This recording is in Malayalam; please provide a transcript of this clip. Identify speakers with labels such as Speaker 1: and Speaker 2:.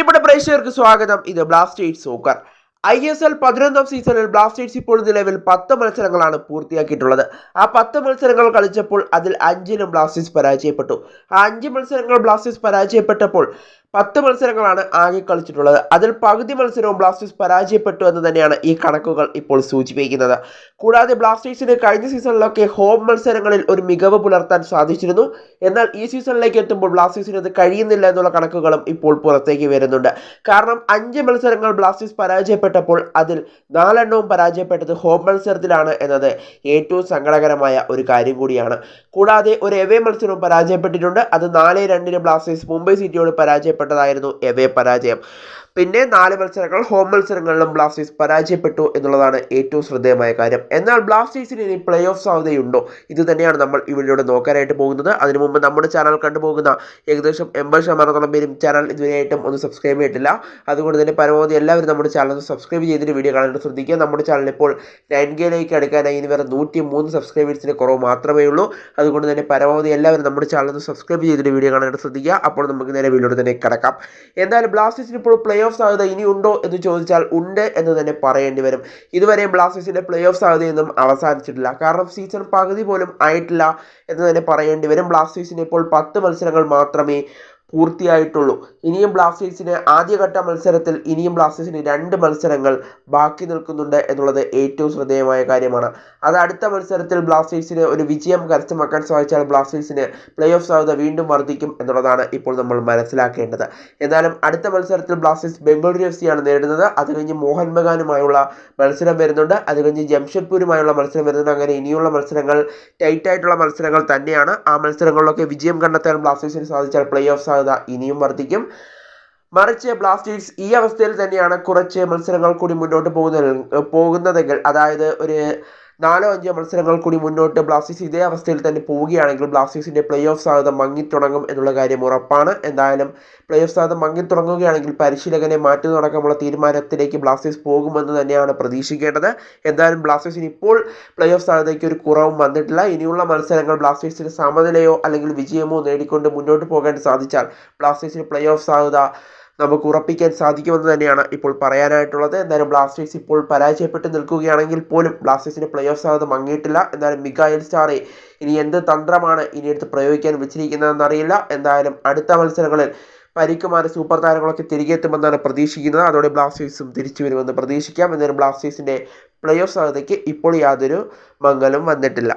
Speaker 1: പ്രിയപ്പെട്ട പ്രേക്ഷകർക്ക് സ്വാഗതം. ഇത് ബ്ലാസ്റ്റേഴ്സ് സോക്കർ. ISL 11ാം സീസണിൽ ബ്ലാസ്റ്റേഴ്സ് ഇപ്പോൾ നിലവിൽ 10 മത്സരങ്ങളാണ് പൂർത്തിയാക്കിയിട്ടുള്ളത്. ആ 10 മത്സരങ്ങൾ കളിച്ചപ്പോൾ അതിൽ 5ലും ബ്ലാസ്റ്റേഴ്സ് പരാജയപ്പെട്ടു. ആ 5 മത്സരങ്ങൾ ബ്ലാസ്റ്റേഴ്സ് പരാജയപ്പെട്ടപ്പോൾ 10 മത്സരങ്ങളാണ് ആകെ കളിച്ചിട്ടുള്ളത്. അതിൽ പകുതി മത്സരവും ബ്ലാസ്റ്റേഴ്സ് പരാജയപ്പെട്ടു എന്ന് തന്നെയാണ് ഈ കണക്കുകൾ ഇപ്പോൾ സൂചിപ്പിക്കുന്നത്. കൂടാതെ ബ്ലാസ്റ്റേഴ്സിന് കഴിഞ്ഞ സീസണിലൊക്കെ ഹോം മത്സരങ്ങളിൽ ഒരു മികവ് പുലർത്താൻ സാധിച്ചിരുന്നു. എന്നാൽ ഈ സീസണിലേക്ക് എത്തുമ്പോൾ ബ്ലാസ്റ്റേഴ്സിന് അത് കഴിയുന്നില്ല എന്നുള്ള കണക്കുകളും ഇപ്പോൾ പുറത്തേക്ക് വരുന്നുണ്ട്. കാരണം 5 മത്സരങ്ങൾ ബ്ലാസ്റ്റേഴ്സ് പരാജയപ്പെട്ടപ്പോൾ അതിൽ 4 എണ്ണവും പരാജയപ്പെട്ടത് ഹോം മത്സരത്തിലാണ് എന്നത് ഏറ്റവും സങ്കടകരമായ ഒരു കാര്യം കൂടിയാണ്. കൂടാതെ ഒരു എവേ മത്സരവും പരാജയപ്പെട്ടിട്ടുണ്ട്. അത് 4-2 ബ്ലാസ്റ്റേഴ്സ് മുംബൈ സിറ്റിയോട് പരാജയപ്പെട്ടതായിരുന്നു എവേ പരാജയം. പിന്നെ 4 മത്സരങ്ങൾ ഹോം മത്സരങ്ങളിലും ബ്ലാസ്റ്റേഴ്സ് പരാജയപ്പെട്ടു എന്നുള്ളതാണ് ഏറ്റവും ശ്രദ്ധേയമായ കാര്യം. എന്നാൽ ബ്ലാസ്റ്റേഴ്സിന് ഇനി പ്ലേ ഓഫ് സാധ്യതയുണ്ടോ? ഇത് തന്നെയാണ് നമ്മൾ ഇവിടെയോടെ നോക്കാനായിട്ട് പോകുന്നത്. അതിനു മുമ്പ് നമ്മുടെ ചാനൽ കണ്ടുപോകുന്ന ഏകദേശം 80% പേരും ചാനൽ ഇതുവരെയായിട്ടും ഒന്ന് സബ്സ്ക്രൈബ് ചെയ്തിട്ടില്ല. അതുകൊണ്ട് തന്നെ പരമാവധി എല്ലാവരും നമ്മുടെ ചാനൽ സബ്സ്ക്രൈബ് ചെയ്തിട്ട് വീഡിയോ കാണാനായിട്ട് ശ്രദ്ധിക്കുക. നമ്മുടെ ചാനൽ ഇപ്പോൾ 9K അടുക്കാനായി ഇനി വേറെ 103 സബ്സ്ക്രൈബേഴ്സിന് കുറവ് മാത്രമേ ഉള്ളൂ. അതുകൊണ്ട് തന്നെ പരമാവധി എല്ലാവരും നമ്മുടെ ചാനൽ സബ്സ്ക്രൈബ് ചെയ്തിട്ട് വീഡിയോ കാണാനായിട്ട് ശ്രദ്ധിക്കുക. അപ്പോൾ നമുക്ക് നേരെ വീഡിയോയുടെ തന്നെ കിടക്കാം. എന്തായാലും ബ്ലാസ്റ്റേഴ്സിന് ഇപ്പോൾ പ്ലേ ഓഫ് സാധ്യത ഇനി ഉണ്ടോ എന്ന് ചോദിച്ചാൽ ഉണ്ട് എന്ന് തന്നെ പറയേണ്ടി വരും. ഇതുവരെ ബ്ലാസ്റ്റേഴ്സിന്റെ പ്ലേ ഓഫ് സാധ്യതയൊന്നും അവസാനിച്ചിട്ടില്ല. കാരണം സീസൺ പകുതി പോലും ആയിട്ടില്ല എന്ന് തന്നെ പറയേണ്ടി വരും. ബ്ലാസ്റ്റേഴ്സിന് ഇപ്പോൾ 10 മത്സരങ്ങൾ മാത്രമേ പൂർത്തിയായിട്ടുള്ളൂ. ഇനിയും ബ്ലാസ്റ്റേഴ്സിന് ആദ്യഘട്ട മത്സരത്തിൽ ഇനിയും ബ്ലാസ്റ്റേഴ്സിന് 2 മത്സരങ്ങൾ ബാക്കി നിൽക്കുന്നുണ്ട് എന്നുള്ളത് ഏറ്റവും ശ്രദ്ധേയമായ കാര്യമാണ്. അത് അടുത്ത മത്സരത്തിൽ ബ്ലാസ്റ്റേഴ്സിന് ഒരു വിജയം കരസ്ഥമാക്കാൻ സാധിച്ചാൽ ബ്ലാസ്റ്റേഴ്സിന് പ്ലേ ഓഫ് സാധ്യത വീണ്ടും വർദ്ധിക്കും എന്നുള്ളതാണ് ഇപ്പോൾ നമ്മൾ മനസ്സിലാക്കേണ്ടത്. എന്നാലും അടുത്ത മത്സരത്തിൽ ബ്ലാസ്റ്റേഴ്സ് ബംഗളൂരു FC ആണ് നേരിടുന്നത്. അത് കഴിഞ്ഞ് മോഹൻ ബഗാനുമായുള്ള മത്സരം വരുന്നുണ്ട്. അത് കഴിഞ്ഞ് ജംഷഡ്പൂരുമായുള്ള മത്സരം വരുന്നുണ്ട്. അങ്ങനെ ഇനിയുള്ള മത്സരങ്ങൾ ടൈറ്റായിട്ടുള്ള മത്സരങ്ങൾ തന്നെയാണ്. ആ മത്സരങ്ങളിലൊക്കെ വിജയം കണ്ടെത്താൻ ബ്ലാസ്റ്റേഴ്സിന് സാധിച്ചാൽ പ്ലേ ഓഫ് ഇനിയും വർദ്ധിക്കും. മറിച്ച് ബ്ലാസ്റ്റേഴ്സ് ഈ അവസ്ഥയിൽ തന്നെയാണ് കുറച്ച് മത്സരങ്ങൾ കൂടി മുന്നോട്ട് പോകുന്നതെങ്കിൽ, അതായത് ഒരു 4-5 മത്സരങ്ങൾ കൂടി മുന്നോട്ട് ബ്ലാസ്റ്റേഴ്സ് ഇതേ അവസ്ഥയിൽ തന്നെ പോവുകയാണെങ്കിൽ ബ്ലാസ്റ്റേഴ്സിന്റെ പ്ലേ ഓഫ് സാധ്യത മങ്ങിത്തുടങ്ങും എന്നുള്ള കാര്യം ഉറപ്പാണ്. എന്തായാലും പ്ലേ ഓഫ് സാധ്യത മങ്ങിത്തുടങ്ങുകയാണെങ്കിൽ പരിശീലകനെ മാറ്റുന്നതടക്കമുള്ള തീരുമാനത്തിലേക്ക് ബ്ലാസ്റ്റേഴ്സ് പോകുമെന്ന് തന്നെയാണ് പ്രതീക്ഷിക്കേണ്ടത്. എന്തായാലും ബ്ലാസ്റ്റേഴ്സിന് ഇപ്പോൾ പ്ലേ ഓഫ് സാധ്യതയ്ക്ക് ഒരു കുറവും വന്നിട്ടില്ല. ഇനിയുള്ള മത്സരങ്ങൾ ബ്ലാസ്റ്റേഴ്സിന് സമനിലയോ അല്ലെങ്കിൽ വിജയമോ നേടിക്കൊണ്ട് മുന്നോട്ട് പോകാൻ സാധിച്ചാൽ ബ്ലാസ്റ്റേഴ്സിന് പ്ലേ ഓഫ് സാധ്യത നമുക്ക് ഉറപ്പിക്കാൻ സാധിക്കുമെന്ന് തന്നെയാണ് ഇപ്പോൾ പറയാനായിട്ടുള്ളത്. എന്തായാലും ബ്ലാസ്റ്റേഴ്സ് ഇപ്പോൾ പരാജയപ്പെട്ട് നിൽക്കുകയാണെങ്കിൽ പോലും ബ്ലാസ്റ്റേഴ്സിന് പ്ലേ ഓഫ് സാധ്യത മങ്ങിയിട്ടില്ല. എന്നാലും മിഗായൽ സ്റ്റാറെ ഇനി എന്ത് തന്ത്രമാണ് ഇനി എടുത്ത് പ്രയോഗിക്കാൻ വെച്ചിരിക്കുന്നതെന്നറിയില്ല. എന്തായാലും അടുത്ത മത്സരങ്ങളിൽ പരിക്കുമാറി സൂപ്പർ താരങ്ങളൊക്കെ തിരികെ എത്തുമെന്നാണ് പ്രതീക്ഷിക്കുന്നത്. അതോടെ ബ്ലാസ്റ്റേഴ്സും തിരിച്ചു വരുമെന്ന് പ്രതീക്ഷിക്കാം. എന്നാലും ബ്ലാസ്റ്റേഴ്സിന്റെ പ്ലേ ഓഫ് സാധ്യതയ്ക്ക് ഇപ്പോൾ യാതൊരു മങ്ങലും വന്നിട്ടില്ല.